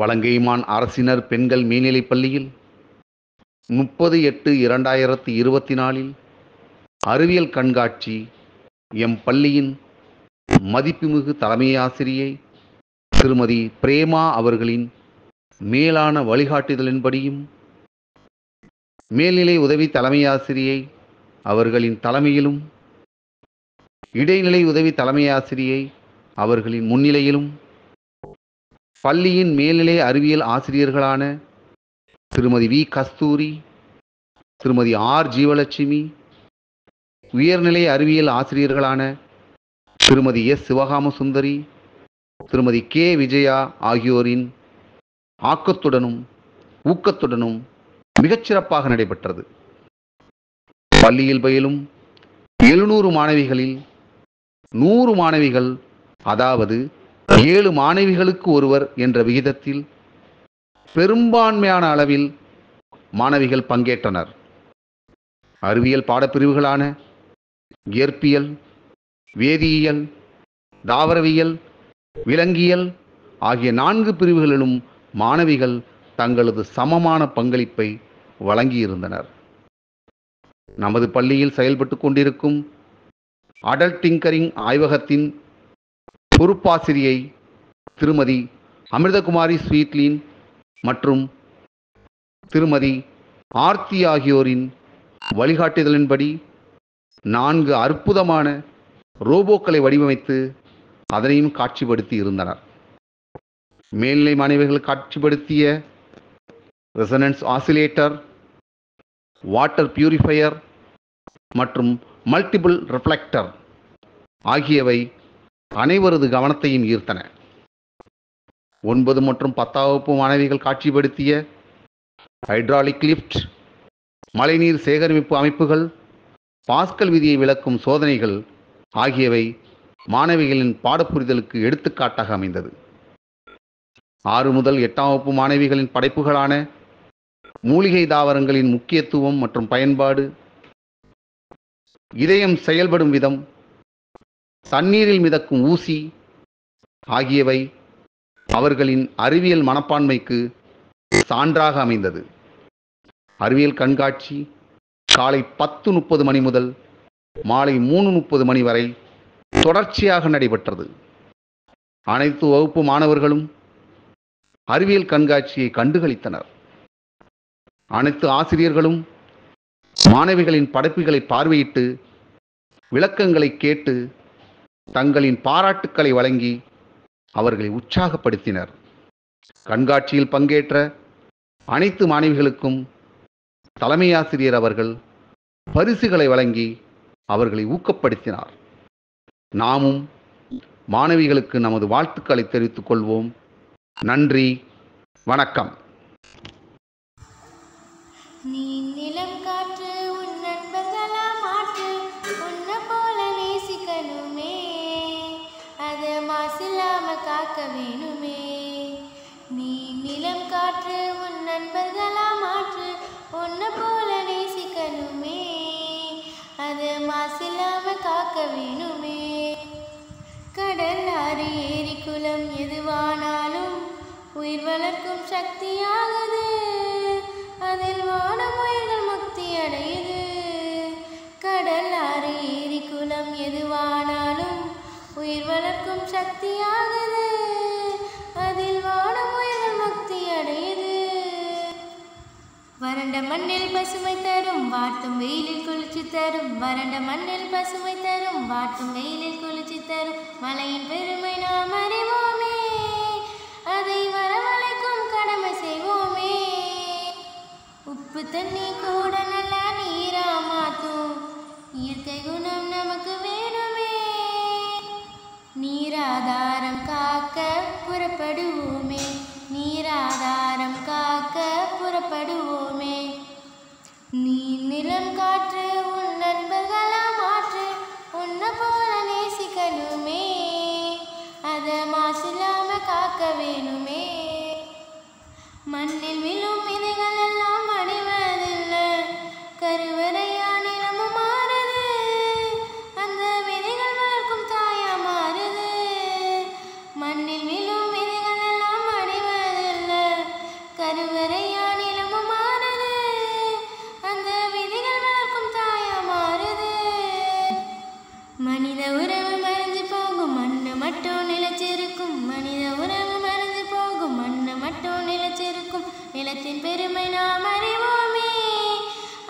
வலங்கைமான் அரசினர் பெண்கள் மேல்நிலைப் பள்ளியில் 30/8/2024 அறிவியல் கண்காட்சி எம் பள்ளியின் மதிப்புமிகு தலைமை ஆசிரியை திருமதி பிரேமா அவர்களின் மேலான வழிகாட்டுதலின்படியும் மேல்நிலை உதவி தலைமை ஆசிரியை அவர்களின் தலைமையிலும் இடைநிலை உதவி தலைமை ஆசிரியை அவர்களின் முன்னிலையிலும் பள்ளியின் மேல்நிலை அறிவியல் ஆசிரியர்களான திருமதி வி கஸ்தூரி, திருமதி ஆர் ஜீவலட்சுமி, உயர்நிலை அறிவியல் ஆசிரியர்களான திருமதி எஸ் சிவகாம சுந்தரி, திருமதி கே விஜயா ஆகியோரின் ஆக்கத்துடனும் ஊக்கத்துடனும் மிகச்சிறப்பாக நடைபெற்றது. பள்ளியில் பயிலும் 700 மாணவிகளில் 100 மாணவிகள், அதாவது 7 மாணவிகளுக்கு ஒருவர் என்ற விகிதத்தில் பெரும்பான்மையான அளவில் மாணவிகள் பங்கேற்றனர். அறிவியல் பாடப்பிரிவுகளான இயற்பியல், வேதியியல், தாவரவியல், விலங்கியல் ஆகிய 4 பிரிவுகளிலும் மாணவிகள் தங்களது சமமான பங்களிப்பை வழங்கியிருந்தனர். நமது பள்ளியில் செயல்பட்டு கொண்டிருக்கும் அடல்ட் டிங்கரிங் ஆய்வகத்தின் பொறுப்பாசிரியை திருமதி அமிர்தகுமாரி ஸ்வீட்லின் மற்றும் திருமதி ஆர்த்தி ஆகியோரின் வழிகாட்டுதலின்படி 4 அற்புதமான ரோபோக்களை வடிவமைத்து அதனையும் காட்சிப்படுத்தி இருந்தனர். மேல்நிலை மாணவிகள் காட்சிப்படுத்திய ரெசனன்ஸ் ஆசிலேட்டர், வாட்டர் பியூரிஃபையர் மற்றும் மல்டிபிள் ரிஃப்ளெக்டர் ஆகியவை அனைவரது கவனத்தையும் ஈர்த்தன. 9 மற்றும் 10ஆம் வகுப்பு மாணவிகள் காட்சிப்படுத்திய ஹைட்ராலிக் லிஃப்ட், மழைநீர் சேகரிப்பு அமைப்புகள், பாஸ்கல் விதியை விளக்கும் சோதனைகள் ஆகியவை மாணவிகளின் பாடப்புரிதலுக்கு எடுத்துக்காட்டாக அமைந்தது. 6 முதல் 8ஆம் வகுப்பு மாணவிகளின் படைப்புகளான மூலிகை தாவரங்களின் முக்கியத்துவம் மற்றும் பயன்பாடு, இதயம் செயல்படும் விதம், தண்ணீரில் மிதக்கும் ஊசி ஆகியவை அவர்களின் அறிவியல் மனப்பான்மைக்கு சான்றாக அமைந்தது. அறிவியல் கண்காட்சி காலை 10:30 மணி முதல் மாலை 3:30 மணி வரை தொடர்ச்சியாக நடைபெற்றது. அனைத்து வகுப்பு மாணவர்களும் அறிவியல் கண்காட்சியை கண்டுகளித்தனர். அனைத்து ஆசிரியர்களும் மாணவிகளின் படைப்புகளை பார்வையிட்டு விளக்கங்களை கேட்டு தங்களின் பாராட்டுக்களை வழங்கி அவர்களை உற்சாகப்படுத்தினர். கண்காட்சியில் பங்கேற்ற அனைத்து மாணவிகளுக்கும் தலைமை ஆசிரியர் அவர்கள் பரிசுகளை வழங்கி அவர்களை ஊக்கப்படுத்தினார். நாமும் மாணவிகளுக்கு நமது வாழ்த்துக்களை தெரிவித்துக் கொள்வோம். நன்றி, வணக்கம். நீ நிலம் காற்று உன் நண்பர்களா மாற்று, உன்னை போல நேசிக்கணுமே, அதை மாசில்லாம காக்க வேணுமே. நீ நிலம் காற்று உன் நண்பர்களா மாற்று, உன்னை போல நேசிக்கணுமே, அதை மாசில்லாம காக்க வேணுமே. கடல், ஆறு, ஏரி, குளம் எதுவானாலும் உயிர் வளர்க்கும் சக்தியாகுது, அதில் வானம் உயிர்கள் முக்தி அடையுது. கடல், ஆறு, ஏரி, குளம் எதுவானாலும் உயிர் வளர்க்கும் சக்தியாகுது, அதில் வானம் உயிர்கள் முக்தி அடையுது. வறண்ட மண்ணில் பசுமை தரும், வாட்டும் வெயிலில் குளிர்ச்சி தரும். வறண்ட மண்ணில் பசுமை தரும், வாட்டும் வெயிலில் குளிர்ச்சி தரும். மழையின் பெருமை நாம் அறிவோமே, அதை வரவழைக்கும் கடமை செய்வோமே. உப்பு தண்ணி கூட நல்லா நீரா மாற்றும், இயற்கை குணம் நமக்கு வேணுமே. நீராதாரம் காக்க புறப்படுவோமே, நீராதாரம் காக்க புறப்படுவோமே. நீ நிலம் காற்று உன் நண்பர்களா மாற்று, உன்னை போல நேசிக்கணுமே, அதை கருவறையா நிலமும் மாறுது, அந்த விதிகள் வளர்க்கும் தாயா மாறுது. மனித உறவு மறைஞ்சு போகும், மண்ணு மட்டும் நிலைச்சிருக்கும். மனித உறவு மறைஞ்சு போகும், மண்ணு மட்டும் நிலைச்சிருக்கும். நிலத்தின் பெருமை நாம் அறிவோமே,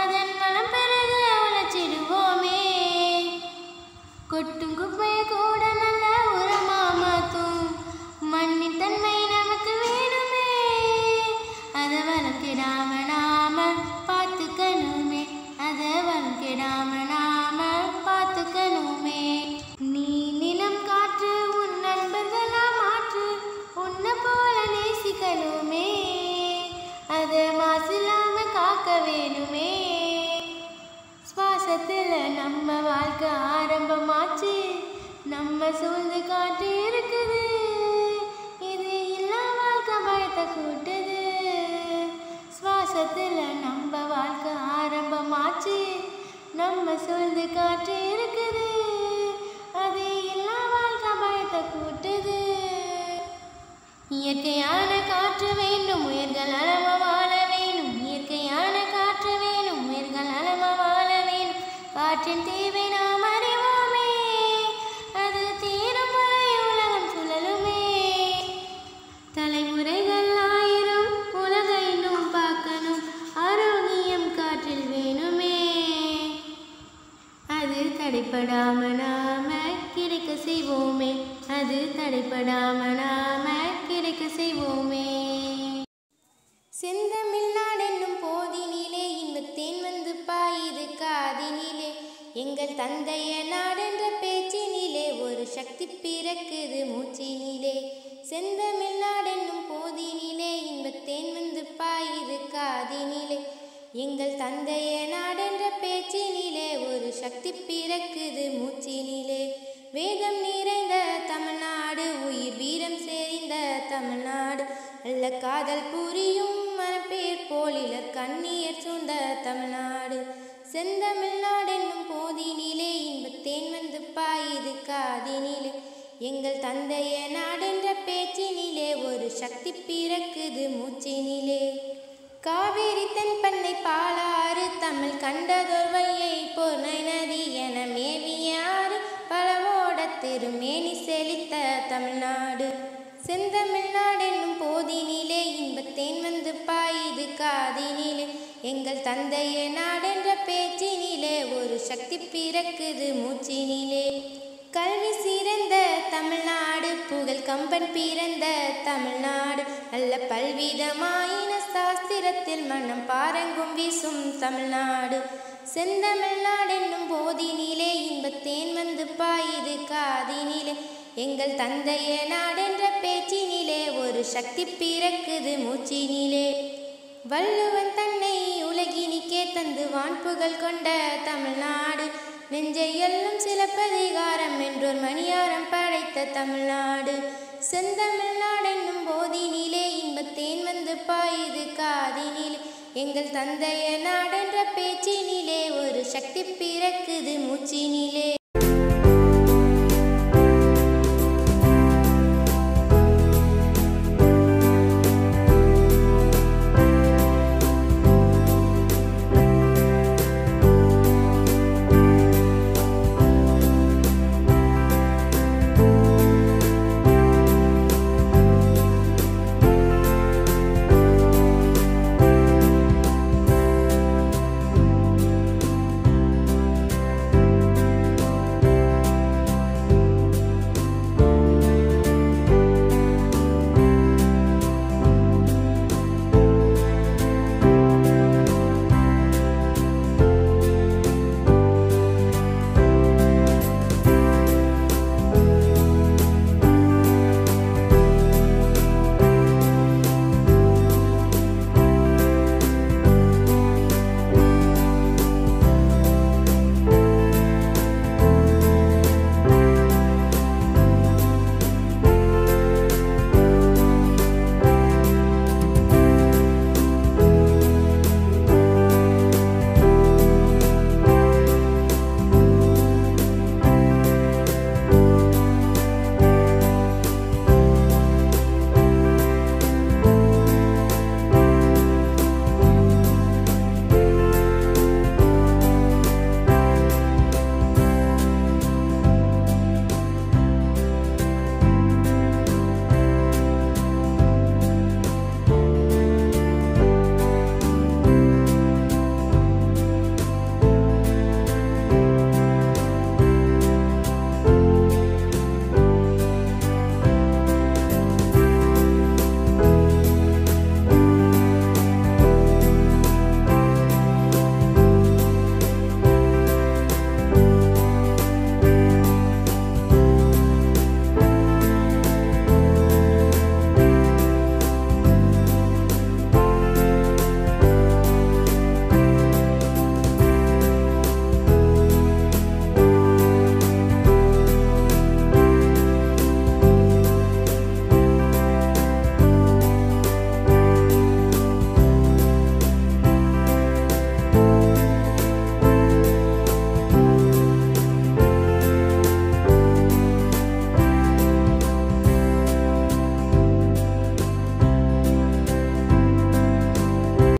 அதன் வளம் பெருக உழைச்சிடுவோமே. கொட்டும் குப்பையை கூட நல்ல உரமா மாத்தும், மண்ணின் தன்மை நமக்கு வேணுமே. அதை வளம் கெடாம நாம பார்த்துக்கணுமே, அதை வளம் கெடாம நாம பார்த்துக்கணுமே. நீ நிலம் காற்று உன் நண்பர்களா மாற்று, உன்னை போல நேசிக்கணுமே. அதை மாசில்லாம காக்க வேணுமே. சுவாசத்துல நம்ம வாழ்க்கை ஆரம்பமாச்சு, நம்ம சூழ்ந்து காற்று இருக்குது. இது இல்லா வாழ்க்கை பயத்தை கூட்டுது. சுவாசத்துல நம்ம வாழ்க்கை ஆரம்பமாச்சு, நம்ம சூழ்ந்து காற்று இருக்குது. அது இல்லா வாழ்க்கை பயத்தை கூட்டுது. இயற்கையான காற்று வேண்டும், உயிர்கள் அளவ வாழ வேணும். இயற்கையான காற்று வேணும், உயிர்கள் அளவ வாழ வேணும். காற்றின் தேவை நாம் அறிவோமே, அது தீரும் வரை உலகம் சுழலுமே. தலைமுறைகள் ஆயிரம் உலகை இன்னும் பார்க்கணும், ஆரோக்கியம் காற்றில் வேணுமே. அது தடைப்படாம நாம கிடைக்க செய்வோமே, அது தடைப்படாம நாம கிடைக்க செய்வோமே. செந்தமிழ் நாடென்னும் போதினிலே இன்பத்தேன் வந்து பாயுது காதினிலே. எங்கள் தந்தைய நாடென்ற பேச்சினிலே ஒரு சக்தி பிறக்குது மூச்சினிலே. செந்தமிழ் நாடென்னும் போதினிலே இன்பத்தேன் வந்து பாயுது காதினிலே. எங்கள் தந்தைய நாடென்ற பேச்சினிலே ஒரு சக்தி பிறக்குது மூச்சினிலே. வேகம் நிறைந்த தமிழ்நாடு, உயிர் வீரம் செறிந்த தமிழ்நாடு, நல்ல காதல் புரியும் மனப்பேர் போலிலர் கண்ணீர் சூழ்ந்த தமிழ்நாடு. செந்தமிழ் நாடென்னும் போதினிலே இன்பத்தேன் வந்து பாயுது காதினிலே. எங்கள் தந்தைய நாடென்ற பேச்சினிலே ஒரு சக்தி பிறக்குது மூச்சினிலே. காவேரி தென்பண்ணை பாலாறு, தமிழ் கண்டதோர் வையை பொருணை நதி என மேவியாறு, பலவோட திருமேனி செழித்த தமிழ்நாடு. செந்தமிழ் நாடென்னும் போதினிலே இன்பத்தேன் வந்து பாயுது காதினிலே. எங்கள் தந்தைய நாடென்ற பேச்சினிலே ஒரு சக்தி பிறக்குது மூச்சினிலே. கல்வி சிறந்த தமிழ்நாடு, புகழ் கம்பன் பிறந்த தமிழ்நாடு, நல்ல பல்விதமாயின சாஸ்திரத்தில் மனம் பாரங்கும் வீசும் தமிழ்நாடு. செந்தமிழ் நாடென்னும் போதினிலே இன்பத்தேன் வந்து பாயுது காதினிலே. எங்கள் தந்தைய நாடென்ற பேச்சினிலே ஒரு சக்தி பிறக்குது மூச்சினிலே. வள்ளுவன் தன்னை உலகினிக்கே தந்து வான்புகழ் கொண்ட தமிழ்நாடு, நெஞ்சை எல்லும் சிலப்பதிகாரம் என்றோர் மணியாரம் படைத்த தமிழ்நாடு. செந்தமிழ் நாடென்னும் போதினிலே இன்பத்தேன் வந்து பாயுது காதினிலே. எங்கள் தந்தைய நாடென்ற பேச்சினிலே ஒரு சக்தி பிறக்குது மூச்சினிலே.